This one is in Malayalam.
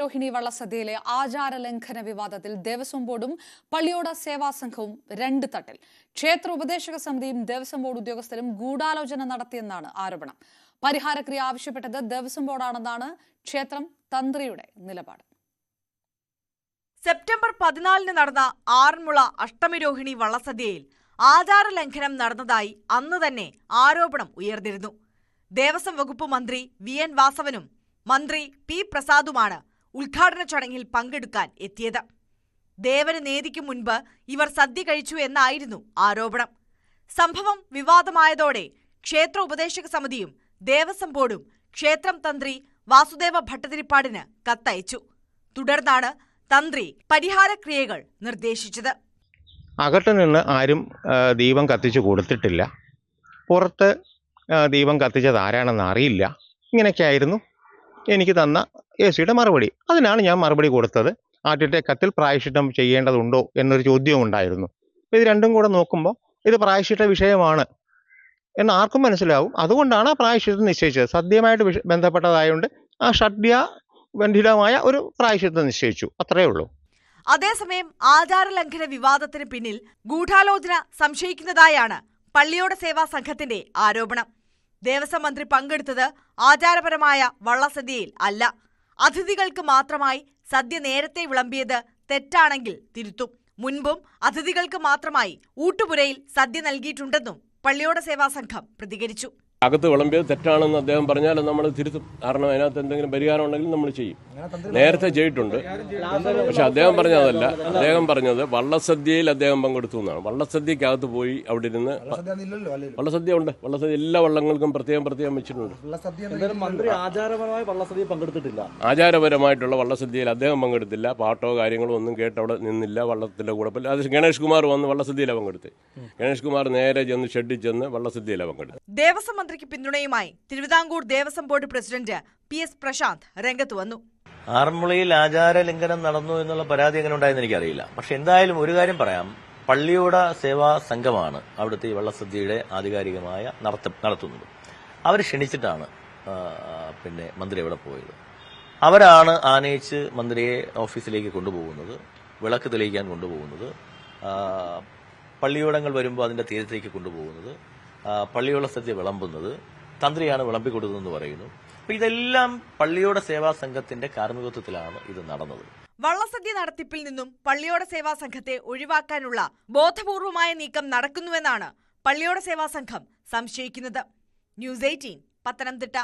രോഹിണി വള്ളസദ്യയിലെ ആചാര ലംഘന വിവാദത്തിൽ ദേവസ്വം ബോർഡും പള്ളിയോട സേവാ സംഘവും രണ്ട് തട്ടിൽ. ക്ഷേത്ര ഉപദേശക സമിതിയും ദേവസ്വം ബോർഡ് ഉദ്യോഗസ്ഥരും ഗൂഢാലോചന നടത്തിയെന്നാണ് ആരോപണം. പരിഹാരക്രിയ ആവശ്യപ്പെട്ടത് ദേവസ്വം ബോർഡാണെന്നാണ് ക്ഷേത്രം തന്ത്രിയുടെ നിലപാട്. സെപ്റ്റംബർ 14 നടന്ന ആറന്മുള അഷ്ടമിരോഹിണി വള്ളസദ്യയിൽ ആചാര ലംഘനം നടന്നതായി അന്ന് തന്നെ ആരോപണം ഉയർന്നിരുന്നു. ദേവസ്വം വകുപ്പ് മന്ത്രി VN വാസവനും മന്ത്രി P പ്രസാദുമാണ് ഉദ്ഘാടന ചടങ്ങിൽ പങ്കെടുക്കാൻ എത്തിയത്. ദേവന് നേദിക്ക് മുൻപ് ഇവർ സദ്യ കഴിച്ചു എന്നായിരുന്നു ആരോപണം. സംഭവം വിവാദമായതോടെ ക്ഷേത്ര ഉപദേശക സമിതിയും ദേവസ്വം ബോർഡും ക്ഷേത്രം തന്ത്രി വാസുദേവ ഭട്ടതിരിപ്പാടിന് കത്തയച്ചു. തുടർന്നാണ് തന്ത്രി പരിഹാരക്രിയകൾ നിർദ്ദേശിച്ചത്. അകത്തു നിന്ന് ആരും ദീപം കത്തിച്ചു കൊടുത്തിട്ടില്ല. പുറത്ത് ദീപം കത്തിച്ചത് ആരാണെന്ന് അറിയില്ല. ഇങ്ങനെയൊക്കെയായിരുന്നു എനിക്ക് തന്ന AC-യുടെ മറുപടി. അതിനാണ് ഞാൻ മറുപടി കൊടുത്തത്. ആദ്യത്തെ കത്തിൽ പ്രായശ്ചിത്തം ചെയ്യേണ്ടതുണ്ടോ എന്നൊരു ചോദ്യവും ഉണ്ടായിരുന്നു. ഇത് രണ്ടും കൂടെ നോക്കുമ്പോൾ ഇത് പ്രായശ്ചിത്ത വിഷയമാണ് എന്ന് ആർക്കും മനസ്സിലാവും. അതുകൊണ്ടാണ് ആ പ്രായശ്ചിത്തം നിശ്ചയിച്ചത്. സദ്യയുമായിട്ട് ബന്ധപ്പെട്ടതായതുകൊണ്ട് ആ സദ്യ ബന്ധിതമായ ഒരു പ്രായശ്ചിത്തം നിശ്ചയിച്ചു. അത്രയേ ഉള്ളൂ. അതേസമയം ആചാര ലംഘന വിവാദത്തിന് പിന്നിൽ ഗൂഢാലോചന സംശയിക്കുന്നതായാണ് പള്ളിയോട സേവാ സംഘത്തിന്റെ ആരോപണം. ദേവസ്വം മന്ത്രി പങ്കെടുത്തത് ആചാരപരമായ വള്ളസദ്യയിൽ അല്ല. അതിഥികൾക്ക് മാത്രമായി സദ്യ നേരത്തെ വിളമ്പിയത് തെറ്റാണെങ്കിൽ തിരുത്തും. മുൻപും അതിഥികൾക്ക് മാത്രമായി ഊട്ടുപുരയിൽ സദ്യ നൽകിയിട്ടുണ്ടെന്നും പള്ളിയോട സേവാ സംഘം പ്രതികരിച്ചു. അകത്ത് വിളമ്പിയത് തെറ്റാണെന്ന് അദ്ദേഹം പറഞ്ഞാൽ നമ്മൾ തിരുത്തും. കാരണം അതിനകത്ത് എന്തെങ്കിലും പരിഹാരം ഉണ്ടെങ്കിൽ നമ്മൾ ചെയ്യും. നേരത്തെ ചെയ്തിട്ടുണ്ട്. പക്ഷെ അദ്ദേഹം പറഞ്ഞതല്ല. അദ്ദേഹം പറഞ്ഞത് വള്ളസദ്യയിൽ അദ്ദേഹം പങ്കെടുത്തു എന്നാണ്. വള്ളസദ്യക്കകത്ത് പോയി അവിടെ ഇരുന്ന് വള്ളസദ്യ ഉണ്ട്. വള്ളസദ്യ എല്ലാ വള്ളങ്ങൾക്കും പ്രത്യേകം വെച്ചിട്ടുണ്ട്. ആചാരപരമായിട്ടുള്ള വള്ളസദ്യയിൽ അദ്ദേഹം പങ്കെടുത്തില്ല. പാട്ടോ കാര്യങ്ങളോ ഒന്നും കേട്ട് അവിടെ നിന്നില്ല. വള്ളത്തിന്റെ കൂടെ അത് ഗണേഷ് കുമാർ വന്ന് വള്ളസദ്യയിലാണ് പങ്കെടുത്ത്. ഗണേഷ് കുമാർ നേരെ ചെന്ന് ഷെഡിൽ ചെന്ന് വള്ളസദ്യയിലാണ് പങ്കെടുത്തത്. ദേവസ്വം മന്ത്രിക്ക് പിന്തുണയുമായി Travancore Devaswom Board president PS Prashanth രംഗത്ത് വന്നു. ആറന്മുളയിൽ ആചാര ലംഘനം നടന്നു എന്നുള്ള പരാതി എങ്ങനെ ഉണ്ടായെന്ന് എനിക്കറിയില്ല. പക്ഷെ എന്തായാലും ഒരു കാര്യം പറയാം. പള്ളിയോട സേവാ സംഘമാണ് അവിടുത്തെ ഈ വള്ളസദ്യയുടെ ആധികാരികമായ നടത്തുന്നത്. അവർ ക്ഷണിച്ചിട്ടാണ് മന്ത്രി അവിടെ പോയത്. അവരാണ് ആനയിച്ച് മന്ത്രിയെ ഓഫീസിലേക്ക് കൊണ്ടുപോകുന്നത്, വിളക്ക് തെളിയിക്കാൻ കൊണ്ടുപോകുന്നത്, പള്ളിയോടങ്ങൾ വരുമ്പോൾ അതിന്റെ തീരത്തേക്ക് കൊണ്ടുപോകുന്നത്, പള്ളിയോട സദ്യ വിളമ്പുന്നത്, തന്ത്രിയാണ് വിളമ്പിക്കൊടുത്തതെന്ന് പറയുന്നു. അപ്പൊ ഇതെല്ലാം പള്ളിയോട സേവാ സംഘത്തിന്റെ കാർമ്മികത്വത്തിലാണ് ഇത് നടന്നത്. വള്ളസദ്യ നടത്തിപ്പിൽ നിന്നും പള്ളിയോട സേവാ സംഘത്തെ ഒഴിവാക്കാനുള്ള ബോധപൂർവമായ നീക്കം നടക്കുന്നുവെന്നാണ് പള്ളിയോട സേവാ സംഘം സംശയിക്കുന്നത്. News 18 പത്തനംതിട്ട.